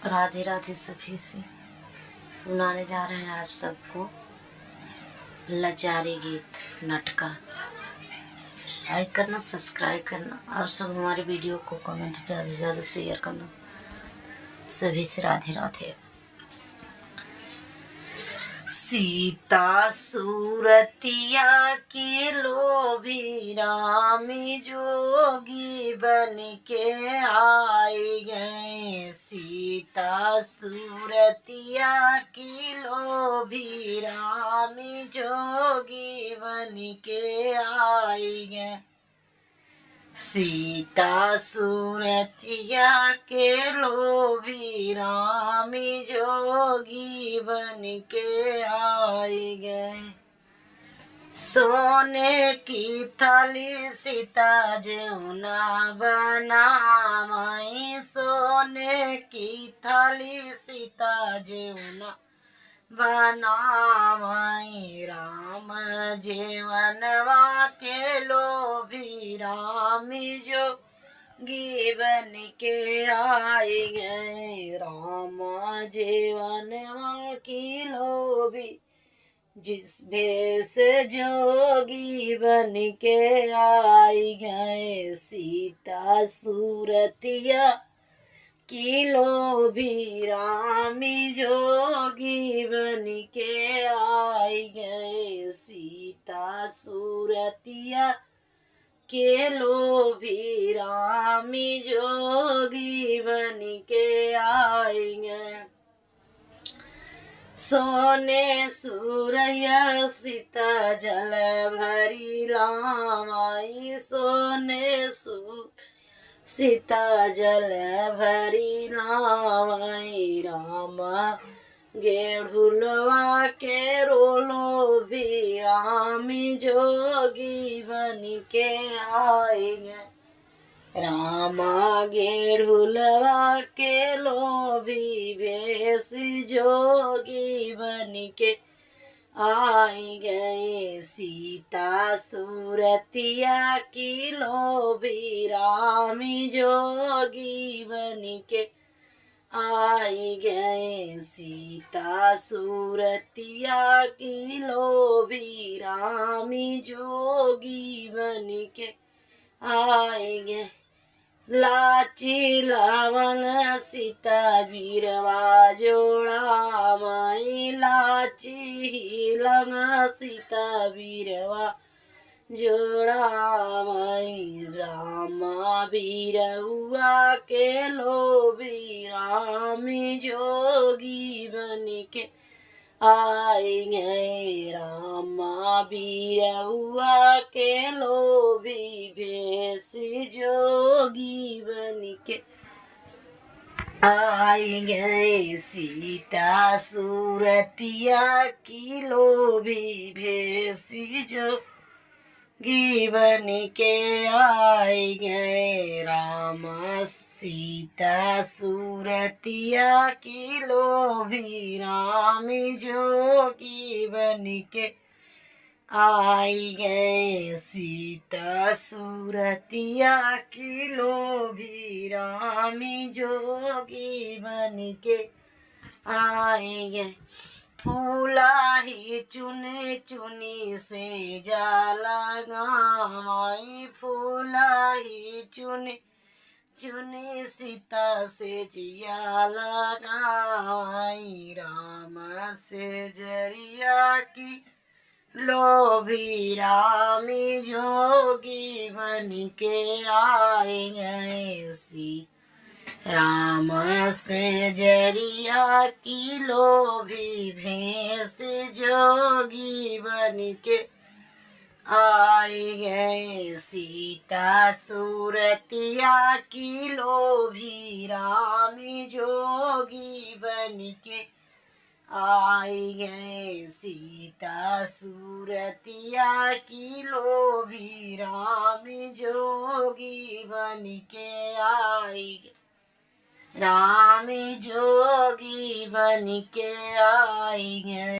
राधे राधे सभी से सुनाने जा रहे हैं आप सबको लाचारी गीत नाटका। लाइक करना, सब्सक्राइब करना और सब हमारे वीडियो को कमेंट ज़्यादा से ज़्यादा शेयर करना। सभी से राधे राधे। सीता सूरतिया के लोभी रामी जोगी बन के आए गए। सीता सूरतिया की लोभी रामी जोगी बन के आए गए। सीता सूरतिया के लोभी रामी जोगी बन के आए गए। सोने की थाली सीता जौना बनावई। सोने की थाली सीता जौना बनावई। राम जीवनवा के लोभी रामी जोगी बन के आए गए। राम जीवनवा की लोभी जिस भेष जोगी बन के आए गए। सीता सूरतिया की लोभी रामी जोगी बन के आए गए। सीता सूरतिया के लोभी रामी जोगी बन के आए गए। सोने सूरैया सीता जल भरी लामाई। सोने सीता जल भरी लामाई। राम गेढ़ुलवा के रोलो भी रामी जोगी बन के आएंगे। रामा गेढ़ुलवा के लोभी भेष जोगी बन के आए गए। सीता सूरतिया की लोभी रामी जोगी बन के आए गए। सीता सूरतिया की लोभी रामी जोगी बन के आए गए। लाची लवंग सीता बीरवा जोड़ा माई। लाची लवंग सीता बीरवा जोड़ा माई। रामा बीरउआ के लोभी रामी जोगी बन के आए गए। रामा बीरउआ के लोभी भेष जोगी बन के आए गए। सीता सूरतिया की लोभी भेष जोगी बन के आए गए। रामा सीता सूरतिया की लोभी रामी जोगी बन के आए गए। सीता सूरतिया की लोभी रामी जोगी बन के आए गए। फूला ही चुने चुनी से जाला गावाई। फूला ही चुने चुनी सीता से जिया लगाई। राम से जरिया की लोभी रामी जोगी बन के आए गए। राम से जरिया की लोभी भेष जोगी बन के आए गए। सीता सूरतिया की लोभी रामी जोगी बन के आए गए। सीता सूरतिया की लोभी रामी जोगी बन के आए गए। रामी जोगी बन के आए गए।